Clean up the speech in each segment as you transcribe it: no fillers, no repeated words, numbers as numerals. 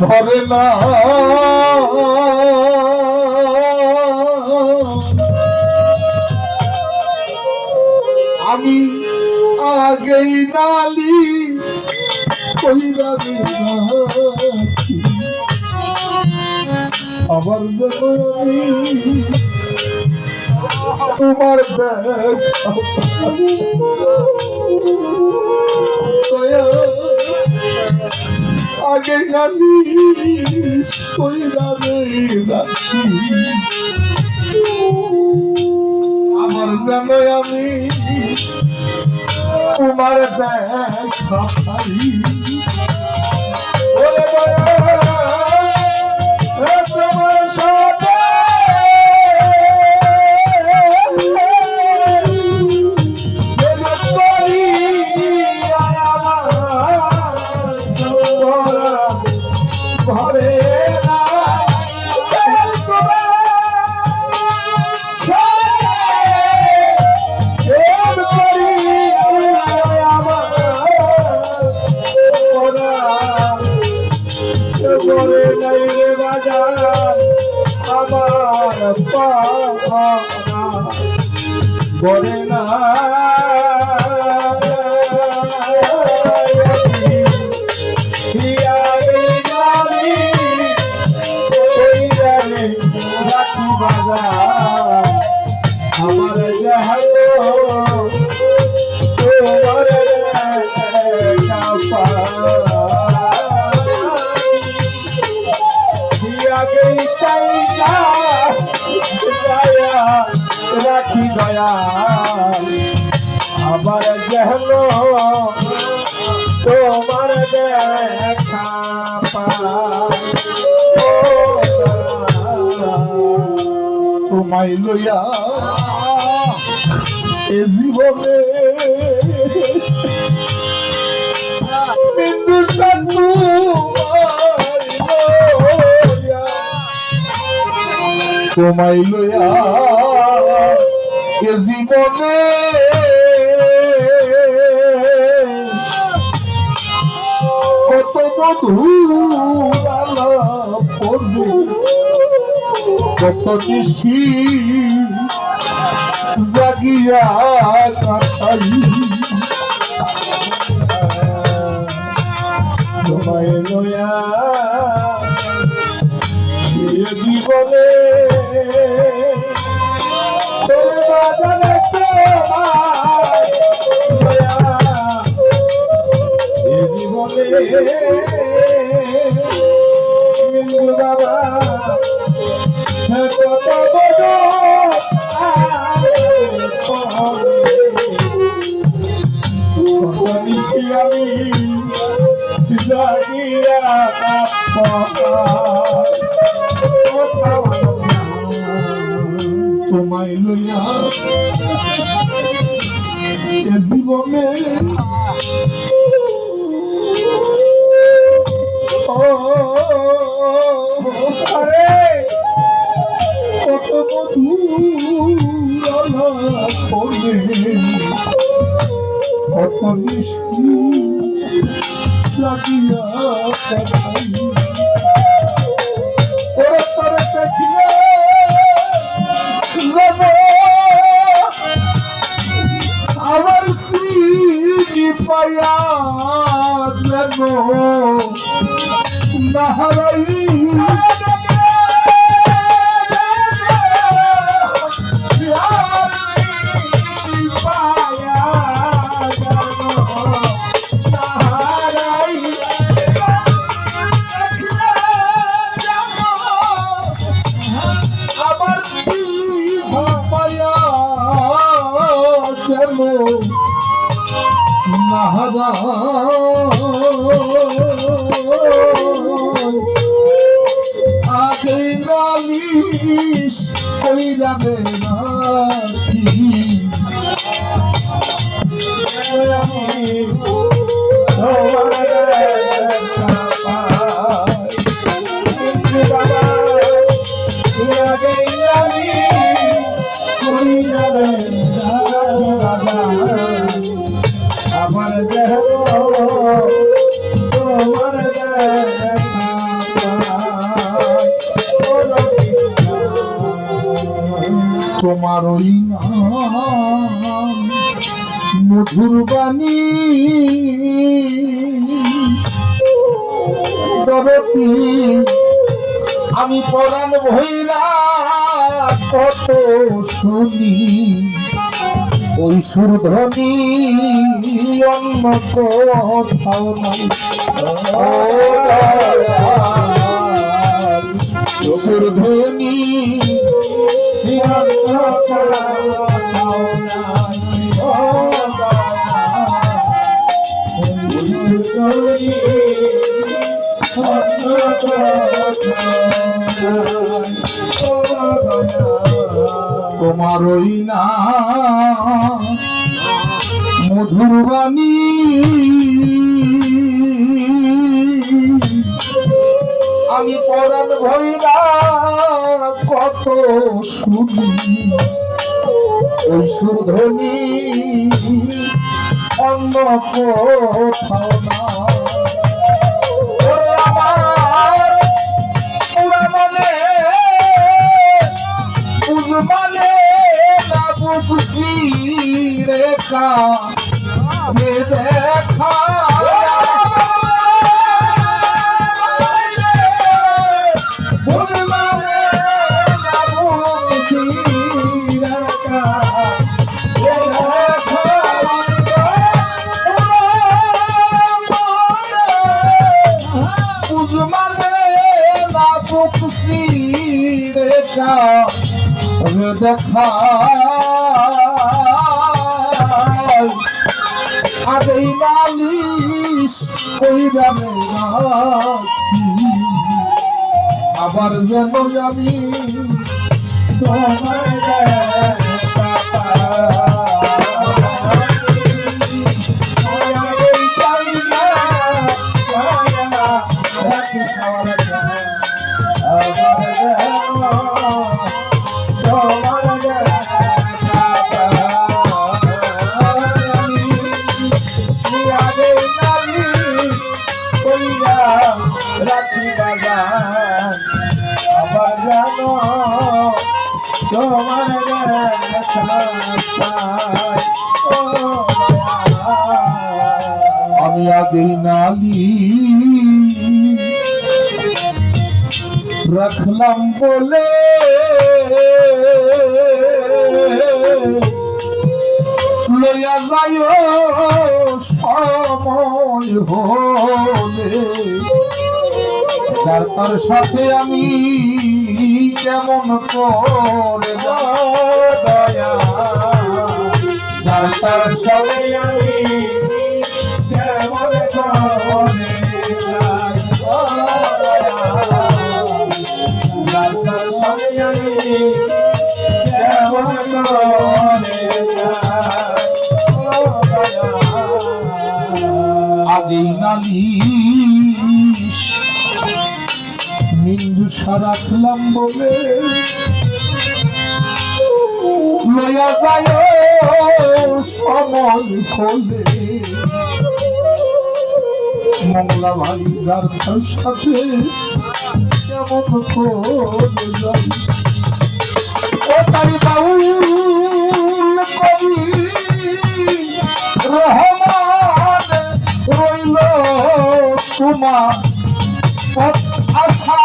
ধরে না আমি আগেই নালি কইরা রাখি আবার যেন আমি তোমার দেখা আগে নালি কইরা রাখি আবার যেন আমি তোমার দেখা পাই ওরে তোমার সাথে ঘরে নাই রে রাজা আমার পাওনা গরে না আমার যাহাতো তোমার রাখি দয়া আবার যেন তোমার দেখা তোমায় লইয়া এ জীবনে বিন্দু সাধু তোমায় লইয়া এ জীবনে কত মধুর আলাপ করব কত নিশি জাগিয়া কাটাই তোমায় লইয়া এ জীবনে বাবা আমি জাগিয়া তোমায় লইয়া এ জীবনে আরে কত মধুর করবে কত মিষ্টি জাগিয়া ওরে তোরে দেখিলে যাব আমার সিনি পায়া যেন নাহারাই নাহারা আগে নালিশ কইরা রাখি আমার দেহ তোমার দেখা তোমার ওই নাম মধুর বাণী দরতি আমি পরাণ ভৈরা কত শুনি ওই সুরধ্বনি অন্য কোথাও নাই সুরধ্বনি তোমার ওই না মধুর বাণী আমি পরাণ ভৈরা কত শুনি ওই সুরধ্বনি অন্য কোথাও না মানে না বুঝি রেখা দেখা দেখা আগেই নালিশ কইরাবে আবার যেন আমি তোমার আমি আগে নালি রাখলাম বলে লইয়া যায় সময় হলে যার তার সাথে আমি কেমন করে দয়া যার তার সাথে আমি কেমন করে যার তার সাথে আমি কেমন করে আগেই নালিশ মিন্দুষা রাখলাম বলে লইয়া যায় সময় হলে মঙ্গলা ভাই যার তার সাথে কেমন করে যাই ও তারি বাউল কবি রহমান রইল তোমার আশা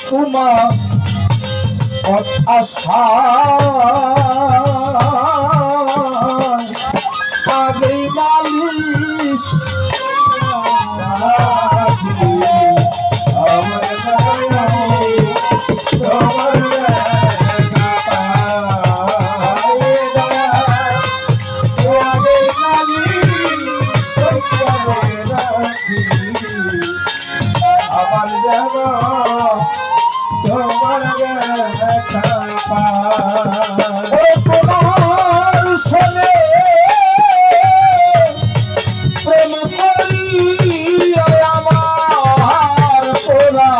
তোমার আশা আগে নালিশ আবার যাব তোমার তোমার শোনে প্রেম করি আমার পোড়া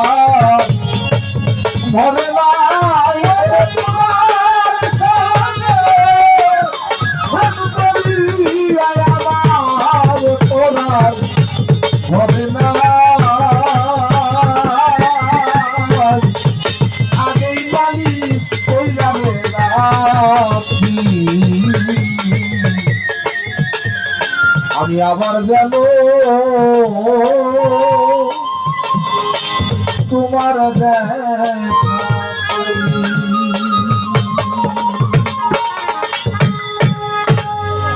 আমি আবার যেন তোমার দেখা